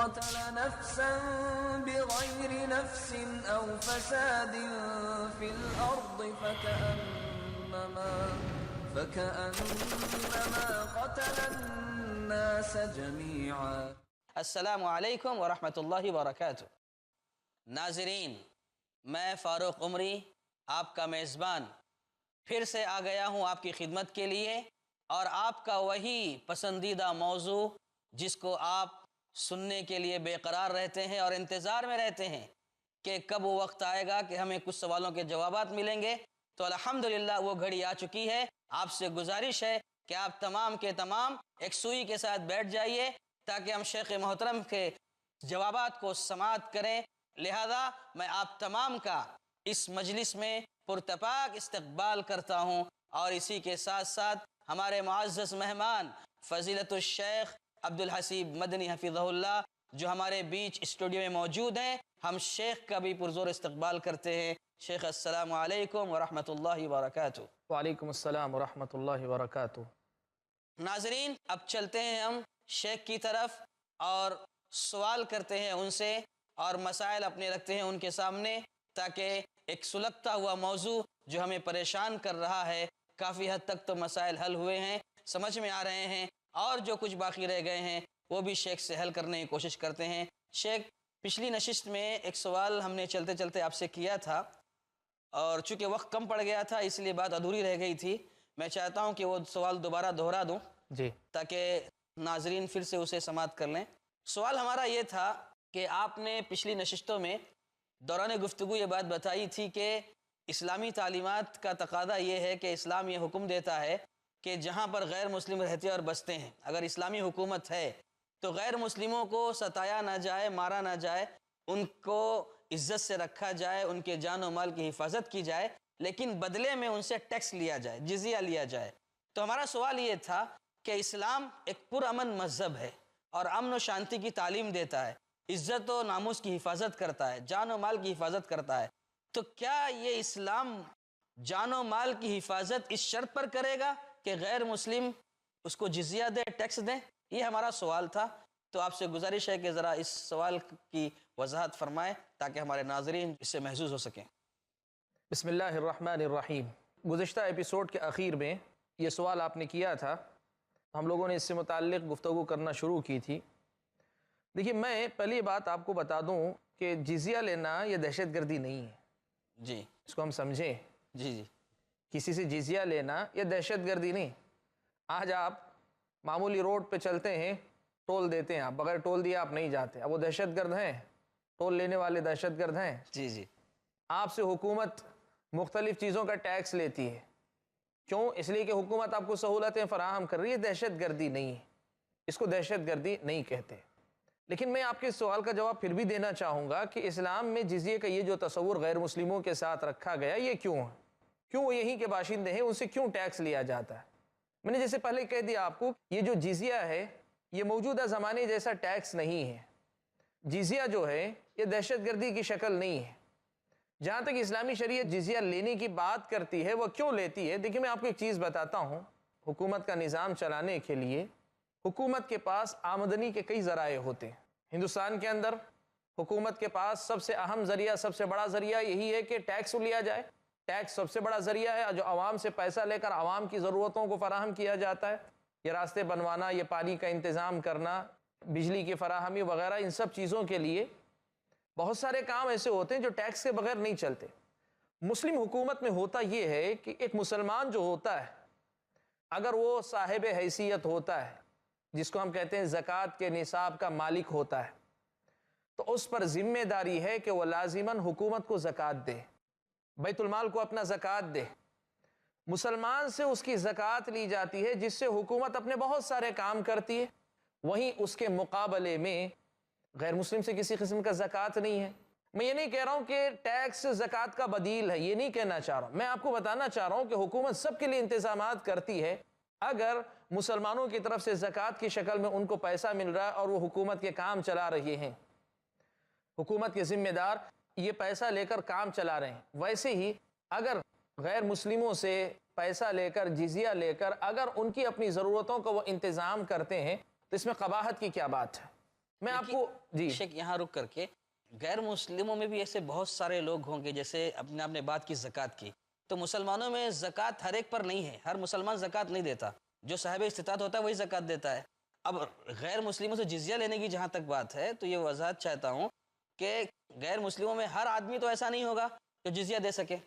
قتل نفسا بغير نفس أو فساد في الأرض فكأنما قتل الناس جميعا. السلام علیکم ورحمۃ اللہ وبرکاتہ. ناظرین، میں فاروق عمری آپ کا میزبان پھر سے آ گیا ہوں آپ کی خدمت کے لیے، اور آپ کا وہی پسندیدہ موضوع جس کو آپ سننے کے لیے بے قرار رہتے ہیں اور انتظار میں رہتے ہیں کہ کب وہ وقت آئے گا کہ ہمیں کچھ سوالوں کے جوابات ملیں گے. تو الحمدللہ وہ گھڑی آ چکی ہے. آپ سے گزارش ہے کہ آپ تمام کے تمام ایک سوئی کے ساتھ بیٹھ جائیے تاکہ ہم شیخ محترم کے جوابات کو سماعت کریں. لہذا میں آپ تمام کا اس مجلس میں پرتپاک استقبال کرتا ہوں، اور اسی کے ساتھ ساتھ ہمارے معزز مہمان فضیلت الشیخ عبدالحسیب مدنی حفظہ اللہ جو ہمارے بیچ اسٹوڈیو میں موجود ہیں، ہم شیخ کا بھی پرزور استقبال کرتے ہیں. شیخ السلام علیکم ورحمۃ اللہ وبرکاتہ. وعلیکم السلام ورحمۃ اللہ وبرکاتہ. ناظرین، اب چلتے ہیں ہم شیخ کی طرف اور سوال کرتے ہیں ان سے، اور مسائل اپنے رکھتے ہیں ان کے سامنے، تاکہ ایک سلگتا ہوا موضوع جو ہمیں پریشان کر رہا ہے، کافی حد تک تو مسائل حل ہوئے ہیں، سمجھ میں آ رہے ہیں، اور جو کچھ باقی رہ گئے ہیں وہ بھی شیخ سے حل کرنے کی کوشش کرتے ہیں. شیخ، پچھلی نشست میں ایک سوال ہم نے چلتے چلتے آپ سے کیا تھا، اور چونکہ وقت کم پڑ گیا تھا اس لیے بات ادھوری رہ گئی تھی. میں چاہتا ہوں کہ وہ سوال دوبارہ دہرا دوں جی، تاکہ ناظرین پھر سے اسے سماعت کر لیں. سوال ہمارا یہ تھا کہ آپ نے پچھلی نشستوں میں دوران گفتگو یہ بات بتائی تھی کہ اسلامی تعلیمات کا تقاضا یہ ہے کہ اسلام یہ حکم دیتا ہے کہ جہاں پر غیر مسلم رہتے اور بستے ہیں، اگر اسلامی حکومت ہے تو غیر مسلموں کو ستایا نہ جائے، مارا نہ جائے، ان کو عزت سے رکھا جائے، ان کے جان و مال کی حفاظت کی جائے، لیکن بدلے میں ان سے ٹیکس لیا جائے، جزیہ لیا جائے. تو ہمارا سوال یہ تھا کہ اسلام ایک پرامن مذہب ہے اور امن و شانتی کی تعلیم دیتا ہے، عزت و ناموس کی حفاظت کرتا ہے، جان و مال کی حفاظت کرتا ہے. تو کیا یہ اسلام جان و مال کی حفاظت اس شرط پر کرے گا کہ غیر مسلم اس کو جزیہ دے، ٹیکس دیں؟ یہ ہمارا سوال تھا. تو آپ سے گزارش ہے کہ ذرا اس سوال کی وضاحت فرمائیں تاکہ ہمارے ناظرین اس سے محظوظ ہو سکیں. بسم اللہ الرحمن الرحیم. گزشتہ ایپیسوڈ کے اخیر میں یہ سوال آپ نے کیا تھا، ہم لوگوں نے اس سے متعلق گفتگو کرنا شروع کی تھی. دیکھیے، میں پہلی بات آپ کو بتا دوں کہ جزیہ لینا یہ دہشت گردی نہیں ہے. جی، اس کو ہم سمجھیں. جی جی کسی سے جزیہ لینا یہ دہشت گردی نہیں. آج آپ معمولی روڈ پہ چلتے ہیں، ٹول دیتے ہیں، آپ بغیر ٹول دیے آپ نہیں جاتے، اب وہ دہشت گرد ہیں؟ ٹول لینے والے دہشت گرد ہیں؟ جی جی آپ سے حکومت مختلف چیزوں کا ٹیکس لیتی ہے، کیوں؟ اس لیے کہ حکومت آپ کو سہولتیں فراہم کر رہی ہے. دہشت گردی نہیں ہے، اس کو دہشت گردی نہیں کہتے. لیکن میں آپ کے سوال کا جواب پھر بھی دینا چاہوں گا کہ اسلام میں جزیے کا یہ جو تصور غیر مسلموں کے ساتھ رکھا گیا، یہ کیوں ہے؟ کیوں وہ یہیں کے باشندے ہیں، ان سے کیوں ٹیکس لیا جاتا ہے؟ میں نے جیسے پہلے کہہ دیا آپ کو، یہ جو جزیہ ہے یہ موجودہ زمانے جیسا ٹیکس نہیں ہے. جزیہ جو ہے یہ دہشت گردی کی شکل نہیں ہے. جہاں تک اسلامی شریعت جزیہ لینے کی بات کرتی ہے، وہ کیوں لیتی ہے؟ دیکھیں، میں آپ کو ایک چیز بتاتا ہوں. حکومت کا نظام چلانے کے لیے حکومت کے پاس آمدنی کے کئی ذرائع ہوتے ہیں. ہندوستان کے اندر حکومت کے پاس سب سے اہم ذریعہ، سب سے بڑا ذریعہ یہی ہے کہ ٹیکس لیا جائے. ٹیکس سب سے بڑا ذریعہ ہے جو عوام سے پیسہ لے کر عوام کی ضرورتوں کو فراہم کیا جاتا ہے. یہ راستے بنوانا، یہ پانی کا انتظام کرنا، بجلی کی فراہمی وغیرہ، ان سب چیزوں کے لیے بہت سارے کام ایسے ہوتے ہیں جو ٹیکس کے بغیر نہیں چلتے. مسلم حکومت میں ہوتا یہ ہے کہ ایک مسلمان جو ہوتا ہے، اگر وہ صاحب حیثیت ہوتا ہے، جس کو ہم کہتے ہیں زکوٰۃ کے نصاب کا مالک ہوتا ہے، تو اس پر ذمہ داری ہے کہ وہ لازماً حکومت کو زکوٰۃ دے، بیت المال کو اپنا زکوٰۃ دے. مسلمان سے اس کی زکوٰۃ لی جاتی ہے، جس سے حکومت اپنے بہت سارے کام کرتی ہے. وہیں اس کے مقابلے میں غیر مسلم سے کسی قسم کا زکوٰۃ نہیں ہے. میں یہ نہیں کہہ رہا ہوں کہ ٹیکس زکوٰۃ کا بدیل ہے، یہ نہیں کہنا چاہ رہا ہوں. میں آپ کو بتانا چاہ رہا ہوں کہ حکومت سب کے لیے انتظامات کرتی ہے. اگر مسلمانوں کی طرف سے زکوٰۃ کی شکل میں ان کو پیسہ مل رہا ہے اور وہ حکومت کے کام چلا رہے ہیں، حکومت کے ذمہ دار یہ پیسہ لے کر کام چلا رہے ہیں، ویسے ہی اگر غیر مسلموں سے پیسہ لے کر، جزیہ لے کر، اگر ان کی اپنی ضرورتوں کا وہ انتظام کرتے ہیں، تو اس میں قباحت کی کیا بات ہے؟ میں آپ کو جی شیخ یہاں رک کر کے غیر مسلموں میں بھی ایسے بہت سارے لوگ ہوں گے، جیسے اپنے آپ نے بات کی زکوٰۃ کی، تو مسلمانوں میں زکوٰۃ ہر ایک پر نہیں ہے، ہر مسلمان زکوٰۃ نہیں دیتا، جو صاحب استطاعت ہوتا ہے وہی زکوٰۃ دیتا ہے۔ اب غیر مسلموں سے جزیہ لینے کی جہاں تک بات ہے تو یہ وضاحت چاہتا ہوں کہ غیر مسلموں میں ہر آدمی تو ایسا نہیں ہوگا جو جزیہ دے سکے۔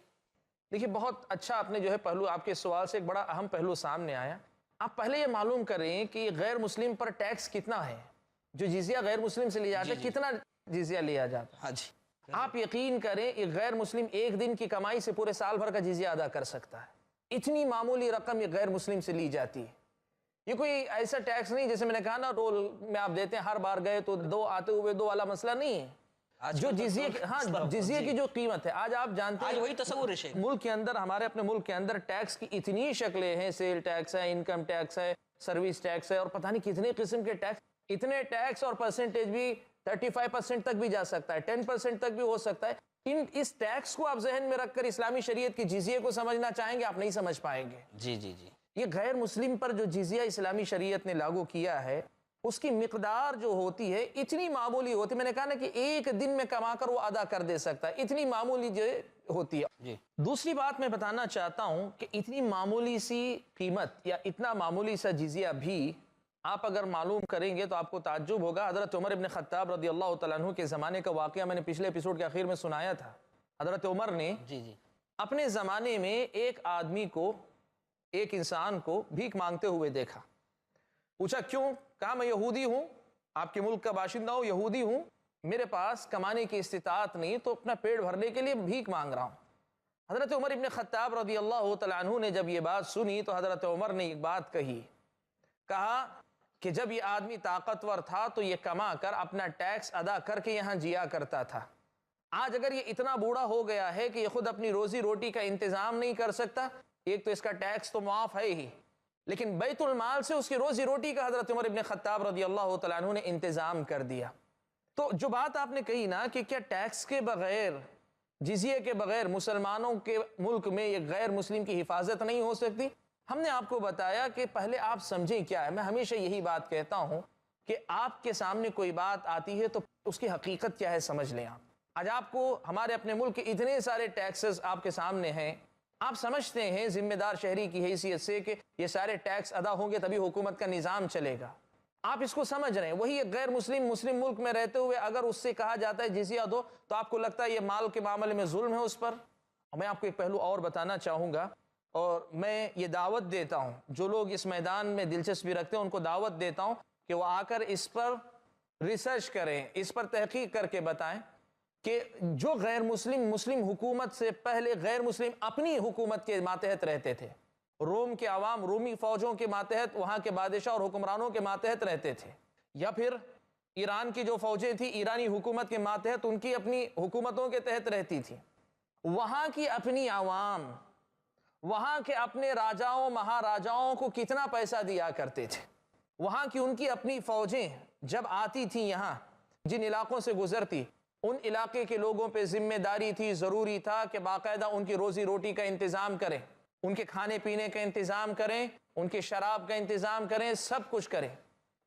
دیکھیے بہت اچھا آپ نے جو ہے پہلو، آپ کے سوال سے ایک بڑا اہم پہلو سامنے آیا۔ آپ پہلے یہ معلوم کریں کہ غیر مسلم پر ٹیکس کتنا ہے، جو جزیہ غیر مسلم سے لیا جاتا ہے کتنا جزیہ لیا جاتا ہے۔ ہاں جی، آپ یقین کریں ایک غیر مسلم ایک دن کی کمائی سے پورے سال بھر کا جزیہ ادا کر سکتا ہے، اتنی معمولی رقم یہ غیر مسلم سے لی جاتی ہے۔ یہ کوئی ایسا ٹیکس نہیں جیسے میں نے کہا نا رول میں آپ دیتے ہیں ہر بار گئے تو دو آتے ہوئے دو والا مسئلہ نہیں ہے۔ جو جزیے جزیے کی جو قیمت ہے، آج آپ جانتے آج ہیں وہی تصور ہے شیخ۔ ملک کے اندر، ہمارے اپنے ملک کے اندر ٹیکس کی اتنی شکلیں ہیں، سیل ٹیکس ہے، انکم ٹیکس ہے، سروس ٹیکس ہے، اور پتہ نہیں کتنے قسم کے ٹیکس، اتنے ٹیکس اور پرسنٹیج بھی 35% تک بھی جا سکتا ہے، 10% تک بھی ہو سکتا ہے۔ اس ٹیکس کو آپ ذہن میں رکھ کر اسلامی شریعت کی جزیے کو سمجھنا چاہیں گے، آپ نہیں سمجھ پائیں گے۔ جی جی جی، یہ غیر مسلم پر جو جزیہ اسلامی شریعت نے لاگو کیا ہے، اس کی مقدار جو ہوتی ہے اتنی معمولی ہوتی ہے، میں نے کہا نا کہ ایک دن میں کما کر وہ ادا کر دے سکتا ہے، اتنی معمولی جو ہوتی ہے۔ جی دوسری بات میں بتانا چاہتا ہوں کہ اتنی معمولی سی قیمت یا اتنا معمولی سا جزیہ بھی آپ اگر معلوم کریں گے تو آپ کو تعجب ہوگا۔ حضرت عمر ابن خطاب رضی اللہ تعالیٰ عنہ کے زمانے کا واقعہ میں نے پچھلے ایپیسوڈ کے آخر میں سنایا تھا۔ حضرت عمر نے جی جی، اپنے زمانے میں ایک آدمی کو، ایک انسان کو بھیک مانگتے ہوئے دیکھا۔ پوچھا کیوں؟ کہا میں یہودی ہوں، آپ کے ملک کا باشندہ ہوں، یہودی ہوں، میرے پاس کمانے کی استطاعت نہیں تو اپنا پیٹ بھرنے کے لیے بھیک مانگ رہا ہوں۔ حضرت عمر ابن خطاب رضی اللہ تعالیٰ عنہ نے جب یہ بات سنی تو حضرت عمر نے ایک بات کہا کہ جب یہ آدمی طاقتور تھا تو یہ کما کر اپنا ٹیکس ادا کر کے یہاں جیا کرتا تھا۔ آج اگر یہ اتنا بوڑھا ہو گیا ہے کہ یہ خود اپنی روزی روٹی کا انتظام نہیں کر سکتا، ایک تو اس کا ٹیکس تو معاف ہے ہی، لیکن بیت المال سے اس کی روزی روٹی کا حضرت عمر ابن خطاب رضی اللہ تعالیٰ عنہ نے انتظام کر دیا۔ تو جو بات آپ نے کہی نا کہ کیا ٹیکس کے بغیر، جزیے کے بغیر مسلمانوں کے ملک میں یہ غیر مسلم کی حفاظت نہیں ہو سکتی، ہم نے آپ کو بتایا کہ پہلے آپ سمجھیں کیا ہے۔ میں ہمیشہ یہی بات کہتا ہوں کہ آپ کے سامنے کوئی بات آتی ہے تو اس کی حقیقت کیا ہے سمجھ لیں آپ۔ آج آپ کو ہمارے اپنے ملک کے اتنے سارے ٹیکسز آپ کے سامنے ہیں، آپ سمجھتے ہیں ذمہ دار شہری کی حیثیت سے کہ یہ سارے ٹیکس ادا ہوں گے تبھی حکومت کا نظام چلے گا، آپ اس کو سمجھ رہے ہیں۔ وہی ایک غیر مسلم ملک میں رہتے ہوئے اگر اس سے کہا جاتا ہے جزیہ دو تو آپ کو لگتا ہے یہ مال کے معاملے میں ظلم ہے اس پر۔ میں آپ کو ایک پہلو اور بتانا چاہوں گا، اور میں یہ دعوت دیتا ہوں جو لوگ اس میدان میں دلچسپی رکھتے ہیں ان کو دعوت دیتا ہوں کہ وہ آ کر اس پر ریسرچ کریں، اس پر تحقیق کر کے بتائیں کہ جو غیر مسلم حکومت سے پہلے غیر مسلم اپنی حکومت کے ماتحت رہتے تھے، روم کے عوام رومی فوجوں کے ماتحت، وہاں کے بادشاہ اور حکمرانوں کے ماتحت رہتے تھے، یا پھر ایران کی جو فوجیں تھیں ایرانی حکومت کے ماتحت ان کی اپنی حکومتوں کے تحت رہتی تھی، وہاں کی اپنی عوام وہاں کے اپنے راجاؤں مہاراجاؤں کو کتنا پیسہ دیا کرتے تھے، وہاں کی ان کی اپنی فوجیں جب آتی تھیں یہاں جن علاقوں سے گزرتی، ان علاقے کے لوگوں پہ ذمہ داری تھی، ضروری تھا کہ باقاعدہ ان کی روزی روٹی کا انتظام کریں، ان کے کھانے پینے کا انتظام کریں، ان کے شراب کا انتظام کریں، سب کچھ کریں۔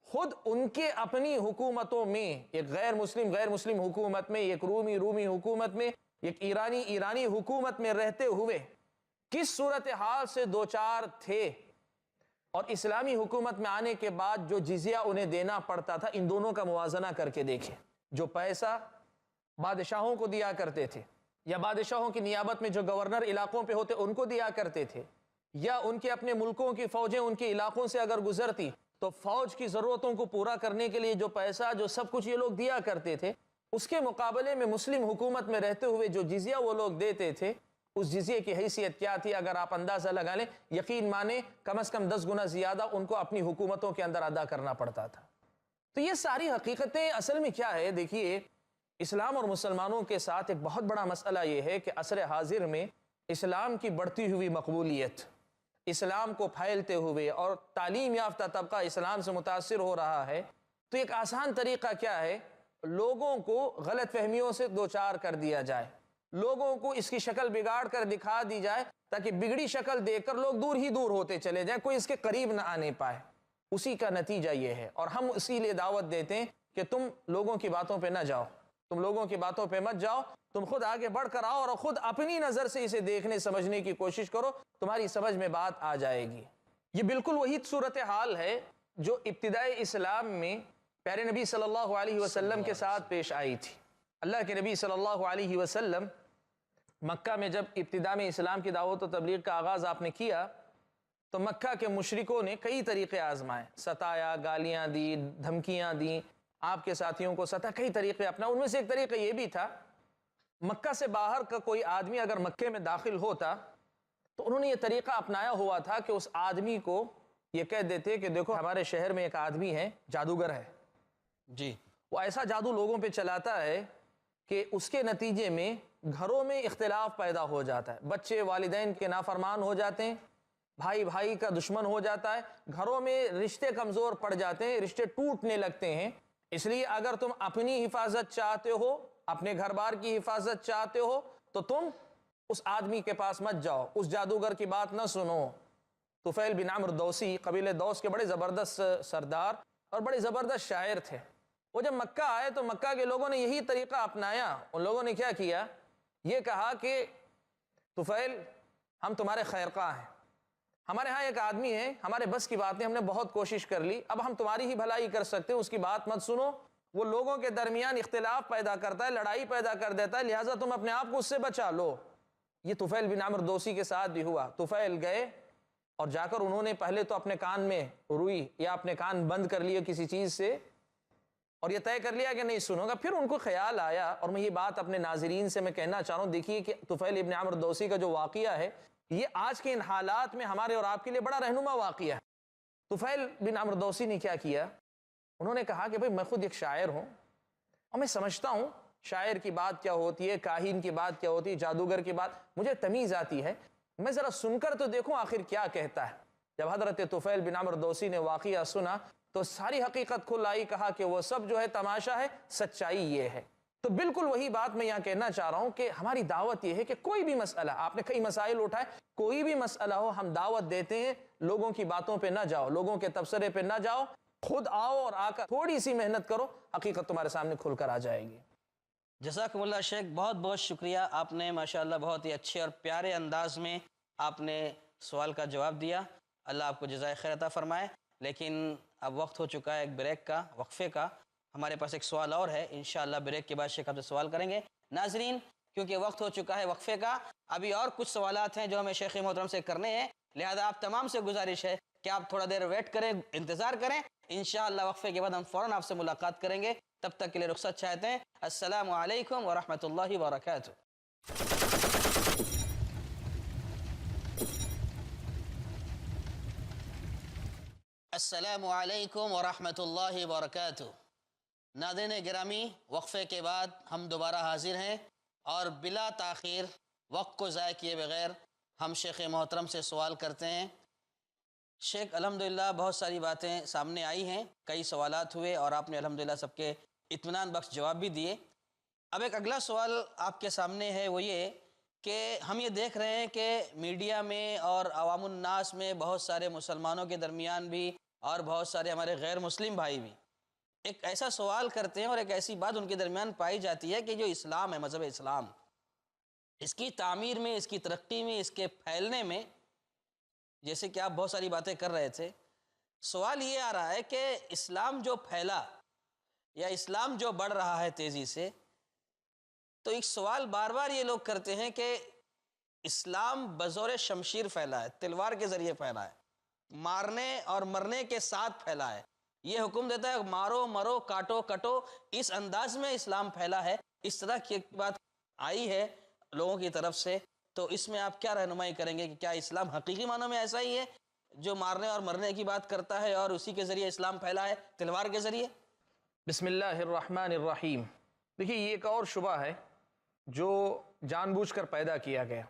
خود ان کے اپنی حکومتوں میں، ایک غیر مسلم حکومت میں، ایک رومی حکومت میں، ایک ایرانی حکومت میں رہتے ہوئے کس صورتحال سے دوچار تھے، اور اسلامی حکومت میں آنے کے بعد جو جزیہ انہیں دینا پڑتا تھا، ان دونوں کا موازنہ کر کے دیکھیں۔ جو پیسہ بادشاہوں کو دیا کرتے تھے، یا بادشاہوں کی نیابت میں جو گورنر علاقوں پہ ہوتے ان کو دیا کرتے تھے، یا ان کے اپنے ملکوں کی فوجیں ان کے علاقوں سے اگر گزرتی تو فوج کی ضرورتوں کو پورا کرنے کے لیے جو پیسہ، جو سب کچھ یہ لوگ دیا کرتے تھے، اس کے مقابلے میں مسلم حکومت میں رہتے ہوئے جو جزیہ وہ لوگ دیتے تھے، اس جزیے کی حیثیت کیا تھی اگر آپ اندازہ لگا لیں، یقین مانیں کم از کم 10 گنا زیادہ ان کو اپنی حکومتوں کے اندر ادا کرنا پڑتا تھا۔ تو یہ ساری حقیقتیں اصل میں کیا ہے؟ دیکھیے، اسلام اور مسلمانوں کے ساتھ ایک بہت بڑا مسئلہ یہ ہے کہ عصر حاضر میں اسلام کی بڑھتی ہوئی مقبولیت، اسلام کو پھیلتے ہوئے اور تعلیم یافتہ طبقہ اسلام سے متاثر ہو رہا ہے، تو ایک آسان طریقہ کیا ہے؟ لوگوں کو غلط فہمیوں سے دوچار کر دیا جائے، لوگوں کو اس کی شکل بگاڑ کر دکھا دی جائے تاکہ بگڑی شکل دیکھ کر لوگ دور ہی دور ہوتے چلے جائیں، کوئی اس کے قریب نہ آنے پائے۔ اسی کا نتیجہ یہ ہے، اور ہم اسی لیے دعوت دیتے ہیں کہ تم لوگوں کی باتوں پہ نہ جاؤ، تم لوگوں کی باتوں پہ مت جاؤ، تم خود آگے بڑھ کر آؤ اور خود اپنی نظر سے اسے دیکھنے سمجھنے کی کوشش کرو، تمہاری سمجھ میں بات آ جائے گی۔ یہ بالکل وہی صورتحال ہے جو ابتدائی اسلام میں پیارے نبی صلی اللہ علیہ وسلم کے ساتھ پیش آئی تھی۔ اللہ کے نبی صلی اللہ علیہ وسلم مکہ میں جب ابتدا میں اسلام کی دعوت و تبلیغ کا آغاز آپ نے کیا تو مکہ کے مشرکوں نے کئی طریقے آزمائے، ستایا، گالیاں دی، دھمکیاں دیں، آپ کے ساتھیوں کو ستا، کئی طریقے اپنا۔ ان میں سے ایک طریقہ یہ بھی تھا، مکہ سے باہر کا کوئی آدمی اگر مکے میں داخل ہوتا تو انہوں نے یہ طریقہ اپنایا ہوا تھا کہ اس آدمی کو یہ کہہ دیتے کہ دیکھو ہمارے شہر میں ایک آدمی ہے، جادوگر ہے جی، وہ ایسا جادو لوگوں پہ چلاتا ہے کہ اس کے نتیجے میں گھروں میں اختلاف پیدا ہو جاتا ہے، بچے والدین کے نافرمان ہو جاتے ہیں، بھائی بھائی کا دشمن ہو جاتا ہے، گھروں میں رشتے کمزور پڑ جاتے ہیں، رشتے ٹوٹنے لگتے ہیں۔ اس لیے اگر تم اپنی حفاظت چاہتے ہو، اپنے گھر بار کی حفاظت چاہتے ہو تو تم اس آدمی کے پاس مت جاؤ، اس جادوگر کی بات نہ سنو۔ طفیل بن عمرو دوسی قبیلہ دوس کے بڑے زبردست سردار اور بڑے زبردست شاعر تھے۔ وہ جب مکہ آئے تو مکہ کے لوگوں نے یہی طریقہ اپنایا۔ ان لوگوں نے کیا کیا؟ یہ کہا کہ طفیل ہم تمہارے خیرخواہ ہیں، ہمارے ہاں ایک آدمی ہے، ہمارے بس کی بات نہیں، ہم نے بہت کوشش کر لی، اب ہم تمہاری ہی بھلائی کر سکتے ہیں، اس کی بات مت سنو، وہ لوگوں کے درمیان اختلاف پیدا کرتا ہے، لڑائی پیدا کر دیتا ہے، لہٰذا تم اپنے آپ کو اس سے بچا لو۔ یہ طفیل بن عمرو دوسی کے ساتھ بھی ہوا۔ طفیل گئے اور جا کر انہوں نے پہلے تو اپنے کان میں روئی یا اپنے کان بند کر لیے کسی چیز سے اور یہ طے کر لیا کہ نہیں سنوں گا۔ پھر ان کو خیال آیا، اور میں یہ بات اپنے ناظرین سے میں کہنا چاہ رہا ہوں، دیکھیے کہ طفیل بن عمرو دوسی کا جو واقعہ ہے یہ آج کے ان حالات میں ہمارے اور آپ کے لیے بڑا رہنما واقعہ ہے۔ طفیل بن عمرو دوسی نے کیا کیا؟ انہوں نے کہا کہ بھئی میں خود ایک شاعر ہوں اور میں سمجھتا ہوں شاعر کی بات کیا ہوتی ہے، کاہن کی بات کیا ہوتی ہے، جادوگر کی بات مجھے تمیز آتی ہے، میں ذرا سن کر تو دیکھوں آخر کیا کہتا ہے۔ جب حضرت طفیل بن عمرو دوسی نے واقعہ سنا تو ساری حقیقت کھل آئی، کہا کہ وہ سب جو ہے تماشا ہے، سچائی یہ ہے۔ تو بالکل وہی بات میں یہاں کہنا چاہ رہا ہوں کہ ہماری دعوت یہ ہے کہ کوئی بھی مسئلہ، آپ نے کئی مسائل اٹھائے، کوئی بھی مسئلہ ہو ہم دعوت دیتے ہیں، لوگوں کی باتوں پہ نہ جاؤ، لوگوں کے تبصرے پہ نہ جاؤ، خود آؤ اور آ کر تھوڑی سی محنت کرو، حقیقت تمہارے سامنے کھل کر آ جائے گی۔ جزاکم اللہ شیخ، بہت بہت شکریہ، آپ نے ماشاءاللہ بہت ہی اچھے اور پیارے انداز میں آپ نے سوال کا جواب دیا۔ اللہ آپ کو جزائے خیر عطا فرمائے۔ لیکن اب وقت ہو چکا ہے ایک بریک کا، وقفے کا۔ ہمارے پاس ایک سوال اور ہے، انشاءاللہ بریک کے بعد شیخ آپ سے سوال کریں گے۔ ناظرین، کیونکہ وقت ہو چکا ہے وقفے کا، ابھی اور کچھ سوالات ہیں جو ہمیں شیخ محترم سے کرنے ہیں، لہذا آپ تمام سے گزارش ہے کہ آپ تھوڑا دیر ویٹ کریں، انتظار کریں، انشاءاللہ وقفے کے بعد ہم فوراً آپ سے ملاقات کریں گے۔ تب تک کے لیے رخصت چاہتے ہیں۔ السلام علیکم ورحمۃ اللہ وبرکاتہ۔ السلام علیکم ورحمۃ اللہ وبرکاتہ۔ ناظرین گرامی، وقفے کے بعد ہم دوبارہ حاضر ہیں اور بلا تاخیر وقت کو ضائع کیے بغیر ہم شیخ محترم سے سوال کرتے ہیں۔ شیخ الحمدللہ بہت ساری باتیں سامنے آئی ہیں، کئی سوالات ہوئے اور آپ نے الحمدللہ سب کے اطمینان بخش جواب بھی دیے۔ اب ایک اگلا سوال آپ کے سامنے ہے، وہ یہ کہ ہم یہ دیکھ رہے ہیں کہ میڈیا میں اور عوام الناس میں بہت سارے مسلمانوں کے درمیان بھی اور بہت سارے ہمارے غیر مسلم بھائی بھی ایک ایسا سوال کرتے ہیں اور ایک ایسی بات ان کے درمیان پائی جاتی ہے کہ جو اسلام ہے، مذہب اسلام، اس کی تعمیر میں، اس کی ترقی میں، اس کے پھیلنے میں، جیسے کہ آپ بہت ساری باتیں کر رہے تھے، سوال یہ آ رہا ہے کہ اسلام جو پھیلا یا اسلام جو بڑھ رہا ہے تیزی سے، تو ایک سوال بار بار یہ لوگ کرتے ہیں کہ اسلام بزور شمشیر پھیلا ہے، تلوار کے ذریعے پھیلا ہے، مارنے اور مرنے کے ساتھ پھیلا ہے، یہ حکم دیتا ہے مارو مرو کاٹو کٹو، اس انداز میں اسلام پھیلا ہے، اس طرح کی ایک بات آئی ہے لوگوں کی طرف سے، تو اس میں آپ کیا رہنمائی کریں گے کہ کیا اسلام حقیقی معنوں میں ایسا ہی ہے جو مارنے اور مرنے کی بات کرتا ہے اور اسی کے ذریعے اسلام پھیلا ہے، تلوار کے ذریعے؟ بسم اللہ الرحمن الرحیم۔ دیکھیے یہ ایک اور شبہ ہے جو جان بوجھ کر پیدا کیا گیا۔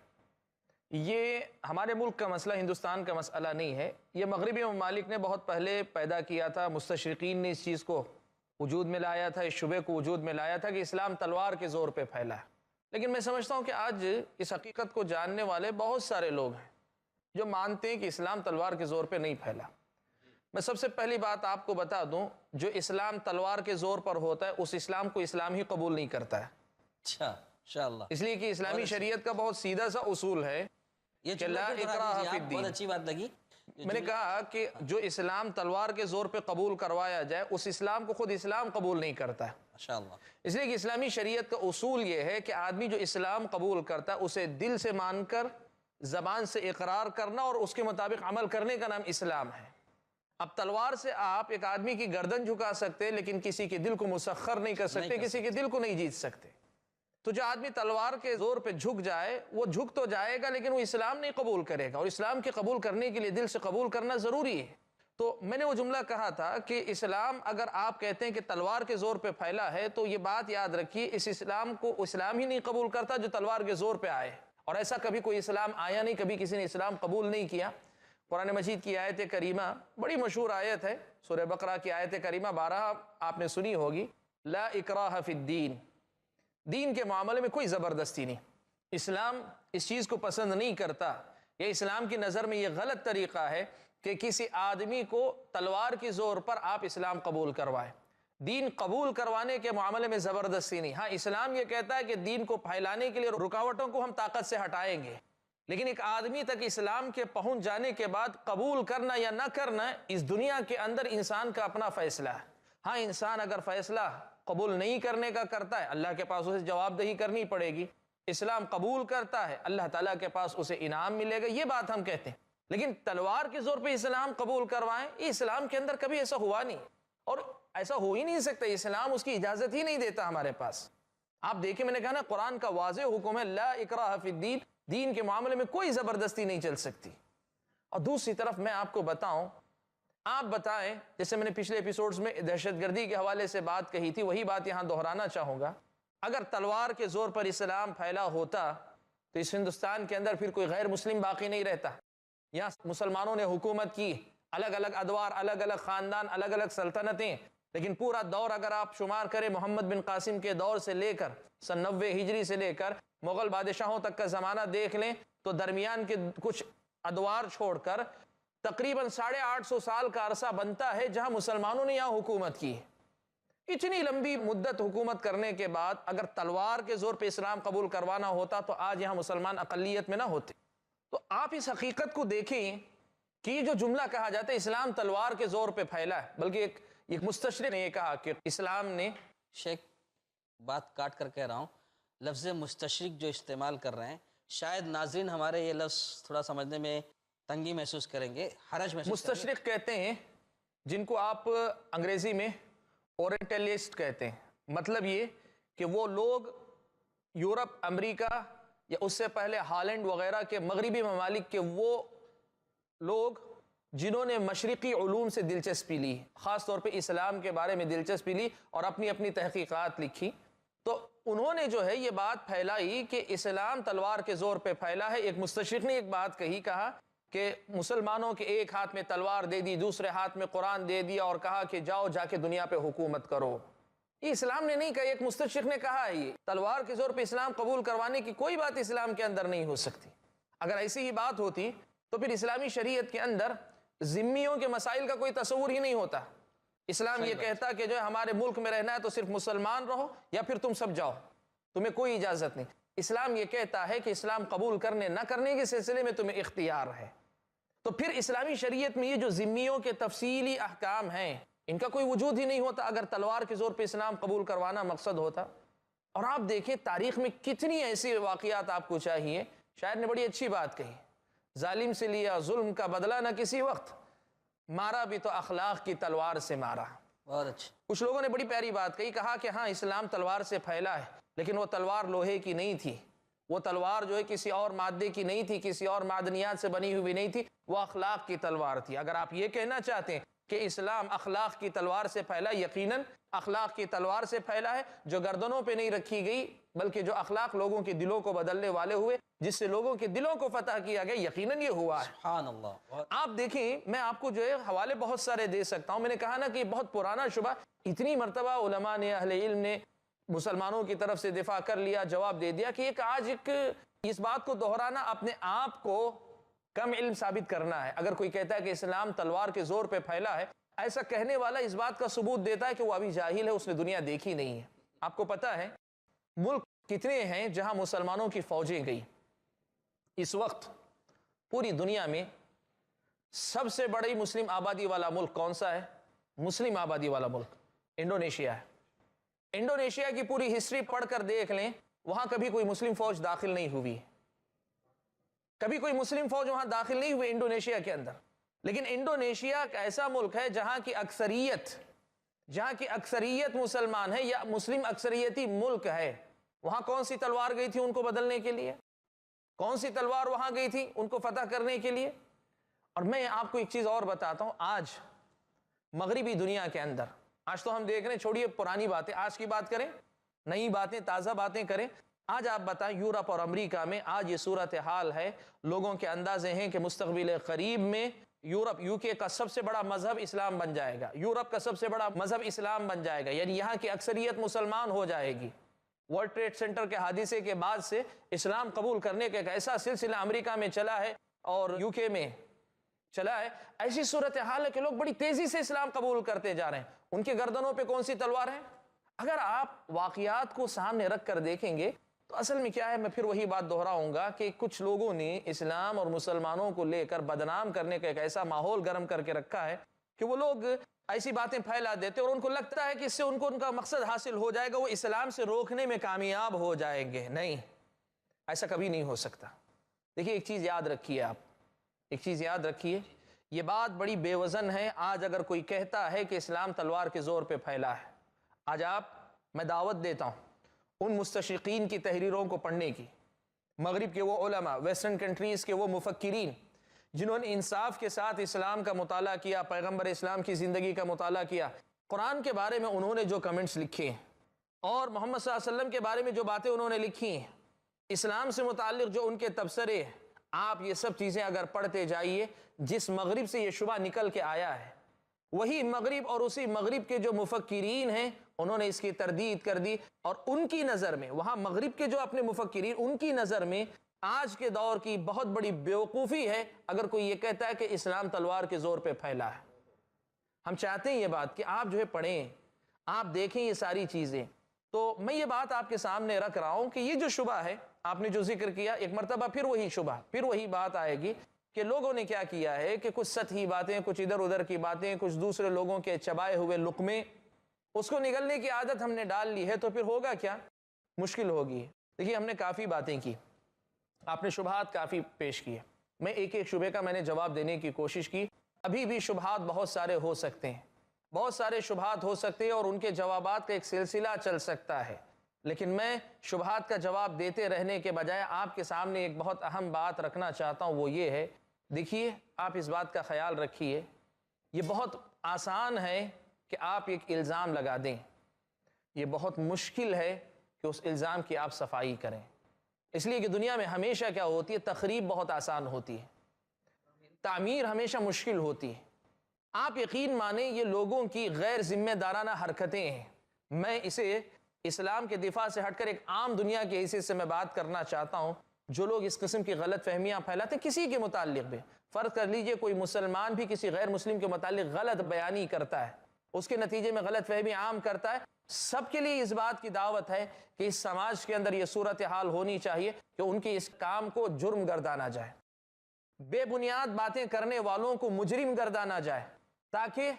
یہ ہمارے ملک کا مسئلہ، ہندوستان کا مسئلہ نہیں ہے، یہ مغربی ممالک نے بہت پہلے پیدا کیا تھا، مستشرقین نے اس چیز کو وجود میں لایا تھا، اس شبے کو وجود میں لایا تھا کہ اسلام تلوار کے زور پہ پھیلا ہے۔ لیکن میں سمجھتا ہوں کہ آج اس حقیقت کو جاننے والے بہت سارے لوگ ہیں جو مانتے ہیں کہ اسلام تلوار کے زور پہ نہیں پھیلا۔ میں سب سے پہلی بات آپ کو بتا دوں، جو اسلام تلوار کے زور پر ہوتا ہے اس اسلام کو اسلام ہی قبول نہیں کرتا ہے۔ اچھا انشاءاللہ، اس لیے کہ اسلامی شریعت کا بہت سیدھا سا اصول ہے یہ کہ لا اکراہ فی الدین۔ بہت اچھی بات لگی۔ میں نے کہا کہ جو اسلام تلوار کے زور پہ قبول کروایا جائے اس اسلام کو خود اسلام قبول نہیں کرتا ہے، ماشاءاللہ، اس لیے کہ اسلامی شریعت کا اصول یہ ہے کہ آدمی جو اسلام قبول کرتا ہے اسے دل سے مان کر زبان سے اقرار کرنا اور اس کے مطابق عمل کرنے کا نام اسلام ہے۔ اب تلوار سے آپ ایک آدمی کی گردن جھکا سکتے لیکن کسی کے دل کو مسخر نہیں کر سکتے، کسی کے دل کو نہیں جیت سکتے۔ تو جو آدمی تلوار کے زور پہ جھک جائے وہ جھک تو جائے گا لیکن وہ اسلام نہیں قبول کرے گا، اور اسلام کے قبول کرنے کے لیے دل سے قبول کرنا ضروری ہے۔ تو میں نے وہ جملہ کہا تھا کہ اسلام اگر آپ کہتے ہیں کہ تلوار کے زور پہ پھیلا ہے تو یہ بات یاد رکھیے، اس اسلام کو اسلام ہی نہیں قبول کرتا جو تلوار کے زور پہ آئے، اور ایسا کبھی کوئی اسلام آیا نہیں، کبھی کسی نے اسلام قبول نہیں کیا۔ قرآن مجید کی آیت کریمہ بڑی مشہور آیت ہے، سورہ بقرہ کی آیت کریمہ 12 آپ نے سنی ہوگی، لا اکراہ فی الدین، دین کے معاملے میں کوئی زبردستی نہیں۔ اسلام اس چیز کو پسند نہیں کرتا، یہ اسلام کی نظر میں یہ غلط طریقہ ہے کہ کسی آدمی کو تلوار کی زور پر آپ اسلام قبول کروائیں۔ دین قبول کروانے کے معاملے میں زبردستی نہیں۔ ہاں اسلام یہ کہتا ہے کہ دین کو پھیلانے کے لیے رکاوٹوں کو ہم طاقت سے ہٹائیں گے، لیکن ایک آدمی تک اسلام کے پہنچ جانے کے بعد قبول کرنا یا نہ کرنا اس دنیا کے اندر انسان کا اپنا فیصلہ ہے۔ ہاں انسان اگر فیصلہ قبول نہیں کرنے کا کرتا ہے اللہ کے پاس اسے جواب دہی کرنی پڑے گی، اسلام قبول کرتا ہے اللہ تعالیٰ کے پاس اسے انعام ملے گا، یہ بات ہم کہتے ہیں۔ لیکن تلوار کے زور پہ اسلام قبول کروائیں، یہ اسلام کے اندر کبھی ایسا ہوا نہیں، اور ایسا ہو ہی نہیں سکتا، اسلام اس کی اجازت ہی نہیں دیتا ہمارے پاس۔ آپ دیکھیں میں نے کہا نا قرآن کا واضح حکم ہے لا اکراہ فی الدین، دین کے معاملے میں کوئی زبردستی نہیں چل سکتی۔ اور دوسری طرف میں آپ کو بتاؤں، آپ بتائیں، جیسے میں نے پچھلے ایپیسوڈز میں دہشت گردی کے حوالے سے بات کہی تھی وہی بات یہاں دہرانا چاہوں گا، اگر تلوار کے زور پر اسلام پھیلا ہوتا تو اس ہندوستان کے اندر پھر کوئی غیر مسلم باقی نہیں رہتا۔ یہاں مسلمانوں نے حکومت کی، الگ الگ ادوار، الگ الگ خاندان، الگ الگ سلطنتیں، لیکن پورا دور اگر آپ شمار کریں محمد بن قاسم کے دور سے لے کر سن 90 ہجری سے لے کر مغل بادشاہوں تک کا زمانہ دیکھ لیں تو درمیان کے کچھ ادوار چھوڑ کر تقریباً 850 سال کا عرصہ بنتا ہے جہاں مسلمانوں نے یہاں حکومت کی۔ اتنی لمبی مدت حکومت کرنے کے بعد اگر تلوار کے زور پہ اسلام قبول کروانا ہوتا تو آج یہاں مسلمان اقلیت میں نہ ہوتے۔ تو آپ اس حقیقت کو دیکھیں کہ یہ جو جملہ کہا جاتا ہے اسلام تلوار کے زور پہ پھیلا ہے، بلکہ ایک مستشرق نے یہ کہا کہ اسلام نے، شیخ بات کاٹ کر کہہ رہا ہوں، لفظ مستشرق جو استعمال کر رہے ہیں شاید ناظرین ہمارے یہ لفظ تھوڑا سمجھنے میں تنگی محسوس کریں گے، حرج محسوس کریں گے۔ مستشرق کہتے ہیں جن کو آپ انگریزی میں اورینٹلسٹ کہتے ہیں، مطلب یہ کہ وہ لوگ یورپ، امریکہ یا اس سے پہلے ہالینڈ وغیرہ کے مغربی ممالک کے وہ لوگ جنہوں نے مشرقی علوم سے دلچسپی لی، خاص طور پہ اسلام کے بارے میں دلچسپی لی اور اپنی اپنی تحقیقات لکھی، تو انہوں نے جو ہے یہ بات پھیلائی کہ اسلام تلوار کے زور پہ پھیلا ہے۔ ایک مستشرق نے ایک بات کہا کہ مسلمانوں کے ایک ہاتھ میں تلوار دے دی، دوسرے ہاتھ میں قرآن دے دیا اور کہا کہ جاؤ جا کے دنیا پہ حکومت کرو۔ یہ اسلام نے نہیں کہا، ایک مستشرق نے کہا ہے یہ تلوار کے زور پہ اسلام قبول کروانے کی کوئی بات اسلام کے اندر نہیں ہو سکتی۔ اگر ایسی ہی بات ہوتی تو پھر اسلامی شریعت کے اندر ذمیوں کے مسائل کا کوئی تصور ہی نہیں ہوتا۔ اسلام یہ کہتا کہ جو ہے ہمارے ملک میں رہنا ہے تو صرف مسلمان رہو یا پھر تم سب جاؤ، تمہیں کوئی اجازت نہیں۔ اسلام یہ کہتا ہے کہ اسلام قبول کرنے نہ کرنے کے سلسلے میں تمہیں اختیار ہے۔ تو پھر اسلامی شریعت میں یہ جو ذمیوں کے تفصیلی احکام ہیں ان کا کوئی وجود ہی نہیں ہوتا اگر تلوار کے زور پہ اسلام قبول کروانا مقصد ہوتا۔ اور آپ دیکھیں تاریخ میں کتنی ایسی واقعات آپ کو چاہیے، شاعر نے بڑی اچھی بات کہی، ظالم سے لیا ظلم کا بدلہ نہ کسی وقت، مارا بھی تو اخلاق کی تلوار سے مارا۔ بہت اچھا۔ کچھ لوگوں نے بڑی پیاری بات کہی، کہا کہ ہاں اسلام تلوار سے پھیلا ہے لیکن وہ تلوار لوہے کی نہیں تھی، وہ تلوار جو ہے کسی اور مادے کی نہیں تھی، کسی اور معدنیات سے بنی ہوئی نہیں تھی، وہ اخلاق کی تلوار تھی۔ اگر آپ یہ کہنا چاہتے ہیں کہ اسلام اخلاق کی تلوار سے پھیلا، یقیناً اخلاق کی تلوار سے پھیلا ہے جو گردنوں پہ نہیں رکھی گئی بلکہ جو اخلاق لوگوں کے دلوں کو بدلنے والے ہوئے، جس سے لوگوں کے دلوں کو فتح کیا گیا، یقیناً یہ ہوا ہے۔ سبحان اللہ۔ آپ دیکھیں میں آپ کو جو ہے حوالے بہت سارے دے سکتا ہوں، میں نے کہا نا کہ یہ بہت پرانا شبہ، اتنی مرتبہ علماء نے، اہل علم نے مسلمانوں کی طرف سے دفاع کر لیا، جواب دے دیا کہ ایک آج ایک اس بات کو دہرانا اپنے آپ کو کم علم ثابت کرنا ہے۔ اگر کوئی کہتا ہے کہ اسلام تلوار کے زور پہ پھیلا ہے، ایسا کہنے والا اس بات کا ثبوت دیتا ہے کہ وہ ابھی جاہل ہے، اس نے دنیا دیکھی نہیں ہے۔ آپ کو پتا ہے ملک کتنے ہیں جہاں مسلمانوں کی فوجیں گئی؟ اس وقت پوری دنیا میں سب سے بڑی مسلم آبادی والا ملک کون سا ہے؟ مسلم آبادی والا ملک انڈونیشیا ہے۔ انڈونیشیا کی پوری ہسٹری پڑھ کر دیکھ لیں، وہاں کبھی کوئی مسلم فوج داخل نہیں ہوئی، کبھی کوئی مسلم فوج وہاں داخل نہیں ہوئی انڈونیشیا کے اندر۔ لیکن انڈونیشیا ایک ایسا ملک ہے جہاں کی اکثریت مسلمان ہے، یا مسلم اکثریتی ملک ہے۔ وہاں کون سی تلوار گئی تھی ان کو بدلنے کے لیے؟ کون سی تلوار وہاں گئی تھی ان کو فتح کرنے کے لیے؟ اور میں آپ کو ایک چیز اور بتاتا ہوں، آج مغربی دنیا کے اندر، آج تو ہم دیکھ رہے ہیں، چھوڑیے پرانی باتیں، آج کی بات کریں، نئی باتیں، تازہ باتیں کریں۔ آج آپ بتائیں یورپ اور امریکہ میں آج یہ صورتحال ہے، لوگوں کے اندازے ہیں کہ مستقبل قریب میں یورپ، UK کا سب سے بڑا مذہب اسلام بن جائے گا، یورپ کا سب سے بڑا مذہب اسلام بن جائے گا، یعنی یہاں کی اکثریت مسلمان ہو جائے گی۔ ورلڈ ٹریڈ سینٹر کے حادثے کے بعد سے اسلام قبول کرنے کا ایک ایسا سلسلہ امریکہ میں چلا ہے اور UK میں چلا ہے، ایسی صورتحال ہے کہ لوگ بڑی تیزی سے اسلام قبول کرتے جا رہے ہیں۔ ان کے گردنوں پہ کون سی تلوار ہے؟ اگر آپ واقعات کو سامنے رکھ کر دیکھیں گے تو اصل میں کیا ہے، میں پھر وہی بات دہراؤں گا کہ کچھ لوگوں نے اسلام اور مسلمانوں کو لے کر بدنام کرنے کا ایک ایسا ماحول گرم کر کے رکھا ہے کہ وہ لوگ ایسی باتیں پھیلا دیتے اور ان کو لگتا ہے کہ اس سے ان کو ان کا مقصد حاصل ہو جائے گا، وہ اسلام سے روکنے میں کامیاب ہو جائیں گے۔ نہیں، ایسا کبھی نہیں ہو سکتا۔ دیکھیے ایک چیز یاد رکھیے، آپ ایک چیز یاد رکھیے، یہ بات بڑی بے وزن ہے۔ آج اگر کوئی کہتا ہے کہ اسلام تلوار کے زور پہ پھیلا ہے، آج میں دعوت دیتا ہوں ان مستشرقین کی تحریروں کو پڑھنے کی، مغرب کے وہ علماء، ویسٹرن کنٹریز کے وہ مفکرین جنہوں نے انصاف کے ساتھ اسلام کا مطالعہ کیا، پیغمبر اسلام کی زندگی کا مطالعہ کیا، قرآن کے بارے میں انہوں نے جو کمنٹس لکھے ہیں اور محمد صلی اللہ علیہ وسلم کے بارے میں جو باتیں انہوں نے لکھی ہیں، اسلام سے متعلق جو ان کے تبصرے ہیں، آپ یہ سب چیزیں اگر پڑھتے جائیے، جس مغرب سے یہ شبہ نکل کے آیا ہے، وہی مغرب اور اسی مغرب کے جو مفکرین ہیں انہوں نے اس کی تردید کر دی، اور ان کی نظر میں، وہاں مغرب کے جو اپنے مفکرین، ان کی نظر میں آج کے دور کی بہت بڑی بیوقوفی ہے اگر کوئی یہ کہتا ہے کہ اسلام تلوار کے زور پہ پھیلا ہے۔ ہم چاہتے ہیں یہ بات کہ آپ جو ہے پڑھیں، آپ دیکھیں یہ ساری چیزیں۔ تو میں یہ بات آپ کے سامنے رکھ رہا ہوں کہ یہ جو شبہ ہے، آپ نے جو ذکر کیا، ایک مرتبہ پھر وہی شبہ، پھر وہی بات آئے گی کہ لوگوں نے کیا کیا ہے کہ کچھ سطحی باتیں، کچھ ادھر ادھر کی باتیں، کچھ دوسرے لوگوں کے چبائے ہوئے لقمے، اس کو نگلنے کی عادت ہم نے ڈال لی ہے، تو پھر ہوگا کیا؟ مشکل ہوگی۔ دیکھیے ہم نے کافی باتیں کی، آپ نے شبہات کافی پیش کیے، میں ایک ایک شبہ کا میں نے جواب دینے کی کوشش کی۔ ابھی بھی شبہات بہت سارے ہو سکتے ہیں، بہت سارے شبہات ہو سکتے ہیں اور ان کے جوابات کا ایک سلسلہ چل سکتا ہے، لیکن میں شبہات کا جواب دیتے رہنے کے بجائے آپ کے سامنے ایک بہت اہم بات رکھنا چاہتا ہوں، وہ یہ ہے، دیکھیے آپ اس بات کا خیال رکھیے، یہ بہت آسان ہے کہ آپ ایک الزام لگا دیں، یہ بہت مشکل ہے کہ اس الزام کی آپ صفائی کریں، اس لیے کہ دنیا میں ہمیشہ کیا ہوتی ہے، تخریب بہت آسان ہوتی ہے، تعمیر ہمیشہ مشکل ہوتی ہے۔ آپ یقین مانیں یہ لوگوں کی غیر ذمہ دارانہ حرکتیں ہیں۔ میں اسے اسلام کے دفاع سے ہٹ کر ایک عام دنیا کے حیثیت سے میں بات کرنا چاہتا ہوں۔ جو لوگ اس قسم کی غلط فہمیاں پھیلاتے ہیں کسی کے متعلق بھی، فرض کر لیجئے کوئی مسلمان بھی کسی غیر مسلم کے متعلق غلط بیانی کرتا ہے، اس کے نتیجے میں غلط فہمی عام کرتا ہے، سب کے لیے اس بات کی دعوت ہے کہ اس سماج کے اندر یہ صورتحال ہونی چاہیے کہ ان کے اس کام کو جرم گردانا جائے، بے بنیاد باتیں کرنے والوں کو مجرم گردانا جائے، تاکہ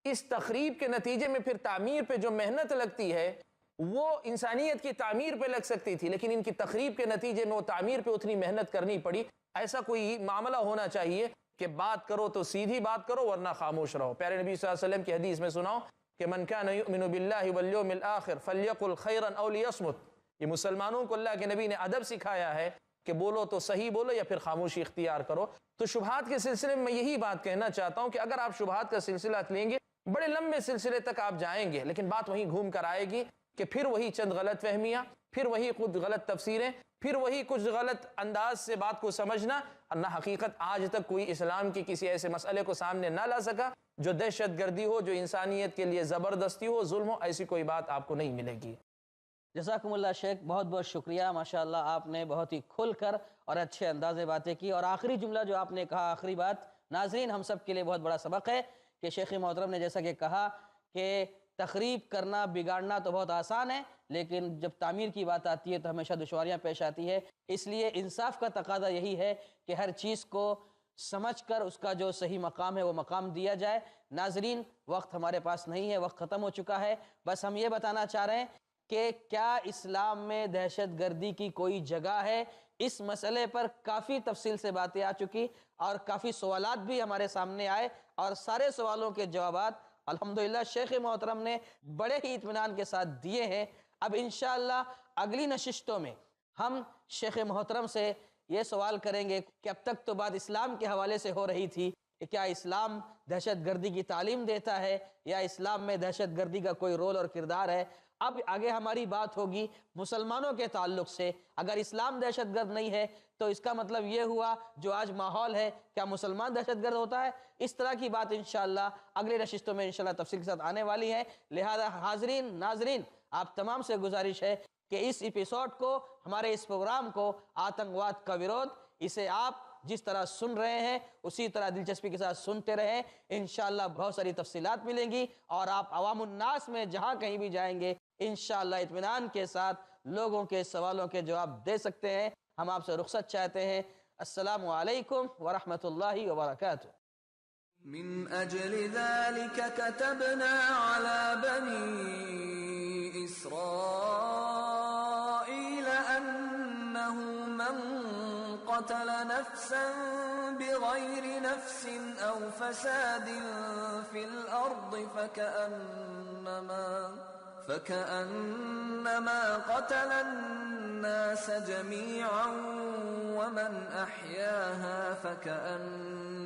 اس تخریب کے نتیجے میں پھر تعمیر پہ جو محنت لگتی ہے وہ انسانیت کی تعمیر پہ لگ سکتی تھی، لیکن ان کی تخریب کے نتیجے میں وہ تعمیر پہ اتنی محنت کرنی پڑی۔ ایسا کوئی معاملہ ہونا چاہیے کہ بات کرو تو سیدھی بات کرو ورنہ خاموش رہو۔ پیارے نبی صلی اللہ علیہ وسلم کی حدیث میں سناؤ کہ من کان یؤمن باللہ والیوم الآخر فلیقل خیرا او لیصمت، یہ مسلمانوں کو اللہ کے نبی نے ادب سکھایا ہے کہ بولو تو صحیح بولو یا پھر خاموشی اختیار کرو۔ تو شبہات کے سلسلے میں یہی بات کہنا چاہتا ہوں کہ اگر آپ شبہات کا سلسلہ لیں گے بڑے لمبے سلسلے تک آپ جائیں گے، لیکن بات وہیں گھوم کر آئے گی کہ پھر وہی چند غلط فہمیاں، پھر وہی خود غلط تفسیریں، پھر وہی کچھ غلط انداز سے بات کو سمجھنا، اور نہ حقیقت آج تک کوئی اسلام کی کسی ایسے مسئلے کو سامنے نہ لا سکا جو دہشت گردی ہو، جو انسانیت کے لیے زبردستی ہو، ظلم ہو، ایسی کوئی بات آپ کو نہیں ملے گی۔ جزاکم اللہ شیخ، بہت بہت شکریہ، ماشاءاللہ آپ نے بہت ہی کھل کر اور اچھے انداز میں باتیں کی، اور آخری جملہ جو آپ نے کہا، آخری بات، ناظرین ہم سب کے لیے بہت بڑا سبق ہے کہ شیخ محترم نے جیسا کہ کہا کہ تخریب کرنا، بگاڑنا تو بہت آسان ہے، لیکن جب تعمیر کی بات آتی ہے تو ہمیشہ دشواریاں پیش آتی ہے، اس لیے انصاف کا تقاضا یہی ہے کہ ہر چیز کو سمجھ کر اس کا جو صحیح مقام ہے وہ مقام دیا جائے۔ ناظرین وقت ہمارے پاس نہیں ہے، وقت ختم ہو چکا ہے، بس ہم یہ بتانا چاہ رہے ہیں کہ کیا اسلام میں دہشت گردی کی کوئی جگہ ہے؟ اس مسئلے پر کافی تفصیل سے باتیں آ چکی اور کافی سوالات بھی ہمارے سامنے آئے، اور سارے سوالوں کے جوابات الحمدللہ شیخ محترم نے بڑے ہی اطمینان کے ساتھ دیے ہیں۔ اب انشاءاللہ اگلی نشستوں میں ہم شیخ محترم سے یہ سوال کریں گے کہ اب تک تو بات اسلام کے حوالے سے ہو رہی تھی کہ کیا اسلام دہشت گردی کی تعلیم دیتا ہے یا اسلام میں دہشت گردی کا کوئی رول اور کردار ہے؟ اب آگے ہماری بات ہوگی مسلمانوں کے تعلق سے۔ اگر اسلام دہشت گرد نہیں ہے تو اس کا مطلب یہ ہوا جو آج ماحول ہے، کیا مسلمان دہشت گرد ہوتا ہے؟ اس طرح کی بات انشاءاللہ اگلے نشستوں میں انشاءاللہ تفصیل کے ساتھ آنے والی ہے۔ لہذا حاضرین ناظرین آپ تمام سے گزارش ہے کہ اس ایپیسوڈ کو، ہمارے اس پروگرام کو آتنکواد کا ویرودھ، اسے آپ جس طرح سن رہے ہیں اسی طرح دلچسپی کے ساتھ سنتے رہیں، انشاءاللہ بہت ساری تفصیلات ملیں گی، اور آپ عوام الناس میں جہاں کہیں بھی جائیں گے انشاءاللہ اطمینان کے ساتھ لوگوں کے سوالوں کے جواب دے سکتے ہیں۔ ہم آپ سے رخصت چاہتے ہیں۔ السلام علیکم ورحمۃ اللہ وبرکاتہ۔ من أجل ذلك كتبنا على بني إسرائيل أنه من قتل نفسا بغير نفس أو فساد في الأرض فكأنما قتل الناس جميعا ومن أحياها فكأنما